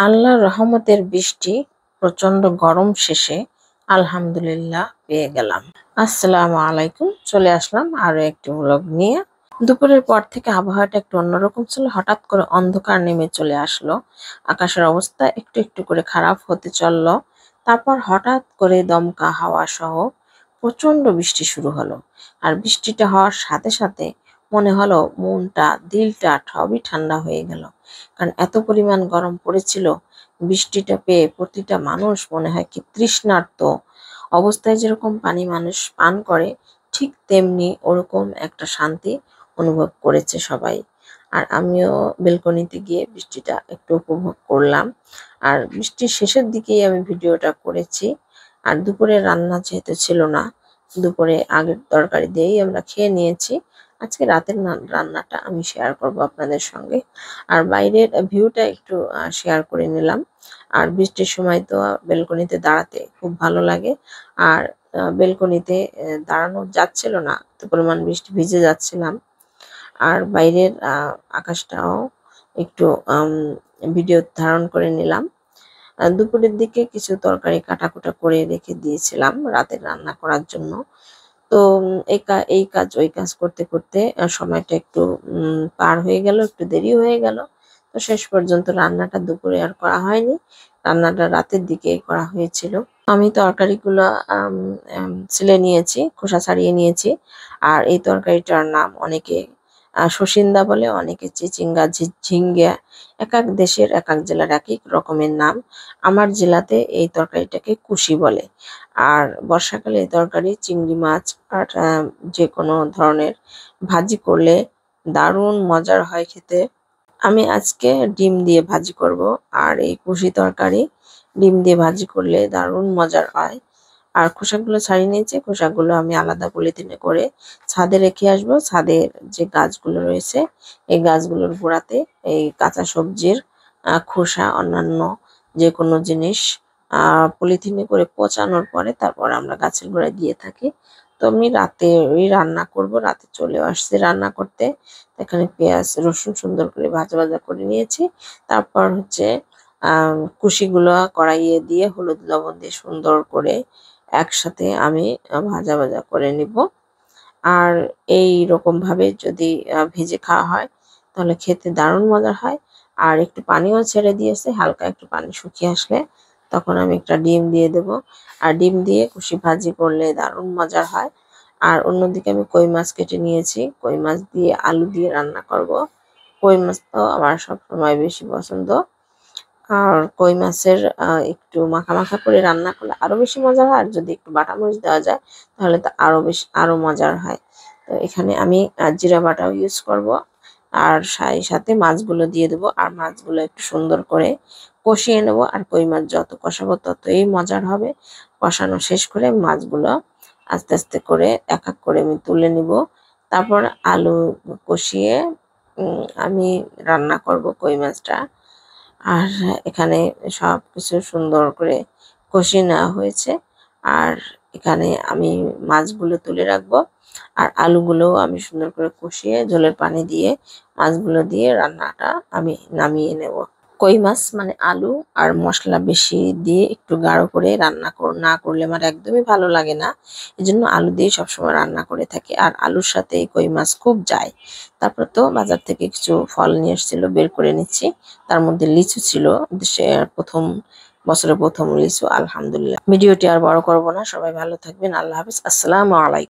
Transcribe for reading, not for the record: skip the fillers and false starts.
আল্লাহর রহমতের বৃষ্টি, প্রচন্ড গরম শেষে আলহামদুলিল্লাহ পেয়ে গেলাম। আসসালামু আলাইকুম। চলে আসলাম আরো একটি ব্লগ নিয়ে। দুপুরের পর থেকে আবহাওয়াটা একটু অন্যরকম ছিল, হঠাৎ করে অন্ধকার নেমে চলে আসলো। আকাশের অবস্থা একটু একটু করে খারাপ হতে চললো। তারপর হঠাৎ করে দমকা হাওয়া সহ প্রচন্ড বৃষ্টি শুরু হলো। আর বৃষ্টিটা হওয়ার সাথে সাথে মনে হলো মনটা, দিলটা সবই ঠান্ডা হয়ে গেল। কারণ এত পরিমাণ গরম পড়েছিল, বৃষ্টিটা পেয়ে প্রতিটা মানুষ মনে হয় কি তৃষ্ণার্ত অবস্থায় যেরকম পানি মানুষ পান করে, ঠিক তেমনি ওরকম একটা শান্তি অনুভব করেছে সবাই। আর আমিও বেলকনিতে গিয়ে বৃষ্টিটা একটু উপভোগ করলাম। আর বৃষ্টির শেষের দিকেই আমি ভিডিওটা করেছি। আর দুপুরে রান্না যেহেতু ছিল না, দুপুরে আগের তরকারি দিয়েই আমরা খেয়ে নিয়েছি। আজকে রাতের রান্নাটা আমি শেয়ার করব আপনাদের সঙ্গে। আর বাইরের ভিউটা একটু শেয়ার করে নিলাম। আর বৃষ্টির সময় তো বেলকনিতে দাঁড়াতে খুব ভালো লাগে। আর বেলকনিতে দাঁড়ানো যাচ্ছিল না, এত পরিমাণ বৃষ্টি, ভিজে যাচ্ছিলাম। আর বাইরের আকাশটাও একটু ভিডিও ধারণ করে নিলাম। দুপুরের দিকে কিছু তরকারি কাটাকুটা করে রেখে দিয়েছিলাম রাতের রান্না করার জন্য। তো এই কাজ ওই কাজ করতে করতে সময়টা একটু পার হয়ে গেল, একটু দেরি হয়ে গেল। তো শেষ পর্যন্ত রান্নাটা দুপুরে আর করা হয়নি, রান্নাটা রাতের দিকে করা হয়েছিল। আমি তরকারিগুলো ছিলে নিয়েছি, খোসা ছাড়িয়ে নিয়েছি। আর এই তরকারিটার নাম অনেকে শসিন্দা বলে, অনেকে চিচিঙ্গা, ঝিঙ্গা। এক এক দেশের এক এক জেলার এক এক রকমের নাম। আমার জেলাতে এই তরকারিটাকে কুশি বলে। আর বর্ষাকালে এই তরকারি চিংড়ি মাছ আর যে কোনো ধরনের ভাজি করলে দারুণ মজার হয় খেতে। আমি আজকে ডিম দিয়ে ভাজি করব। আর এই কুশি তরকারি ডিম দিয়ে ভাজি করলে দারুণ মজার হয়। আর খোসাগুলো ছাড়িয়ে নিয়েছি, খোসাগুলো আমি আলাদা পলিথিনে করে ছাদে রেখে আসবো। ছাদের যে গাছগুলো রয়েছে, এই গাছগুলোর গোড়াতে এই কাঁচা সবজির খোসা, অন্যান্য যে কোনো জিনিস পলিথিনে করে পচানোর পরে তারপর আমরা গাছের গোড়ায় দিয়ে থাকি। তো আমি রাতে ওই রান্না করব, রাতে চলে আসছি রান্না করতে। এখানে পেঁয়াজ রসুন সুন্দর করে ভাজা ভাজা করে নিয়েছি। তারপর হচ্ছে কুশিগুলো কড়াইয়ে দিয়ে হলুদ লবণ দিয়ে সুন্দর করে একসাথে আমি ভাজা ভাজা করে নিব। আর এই রকম ভাবে যদি ভেজে খাওয়া হয় তাহলে খেতে দারুণ মজার হয়। আর একটু পানিও ছেড়ে দিয়েছে, হালকা একটু পানি শুকিয়ে আসলে তখন আমি একটা ডিম দিয়ে দেব। আর ডিম দিয়ে কুশি ভাজি করলে দারুণ মজার হয়। আর অন্যদিকে আমি কই মাছ কেটে নিয়েছি, কই মাছ দিয়ে আলু দিয়ে রান্না করব। কই মাছ তো আমার সবসময় বেশি পছন্দ। আর কই মাছের একটু মাখা মাখা করে রান্না করলে আরো বেশি মজার হয়। আর যদি একটু বাটা মরিচ দেওয়া যায় তাহলে তো আরো মজার হয়। তো এখানে আমি জিরা বাটাও ইউজ করব। আর সাথে মাছগুলো দিয়ে দেবো। আর মাছগুলো একটু সুন্দর করে কষিয়ে নেব। আর কই মাছ যত কষাবো ততই মজার হবে। কষানো শেষ করে মাছগুলো আস্তে আস্তে করে এক এক করে আমি তুলে নিব। তারপর আলু কষিয়ে আমি রান্না করব কই মাছটা। আর এখানে সবকিছু সুন্দর করে কষিয়ে নেওয়া হয়েছে। আর এখানে আমি মাছগুলো তুলে রাখবো। আর আলুগুলোও আমি সুন্দর করে কষিয়ে ঝোলের পানি দিয়ে মাছগুলো দিয়ে রান্নাটা আমি নামিয়ে নেব। কই মাছ মানে আলু আর মশলা বেশি দিয়ে একটু গাঢ় করে রান্না না করলে আমার একদমই ভালো লাগে না। এজন্য আলু দিয়ে সবসময় রান্না করে থাকি। আর আলুর সাথে এই কই মাছ খুব যায়। তারপর তো বাজার থেকে কিছু ফল নিয়ে এসেছিল, বের করে নিচ্ছি। তার মধ্যে লিচু ছিল, দেশের বছরের প্রথম লিচু, আলহামদুলিল্লাহ। ভিডিওটি আর বড় করব না, সবাই ভালো থাকবেন। আল্লাহ হাফিজ, আসসালামু আলাইকুম।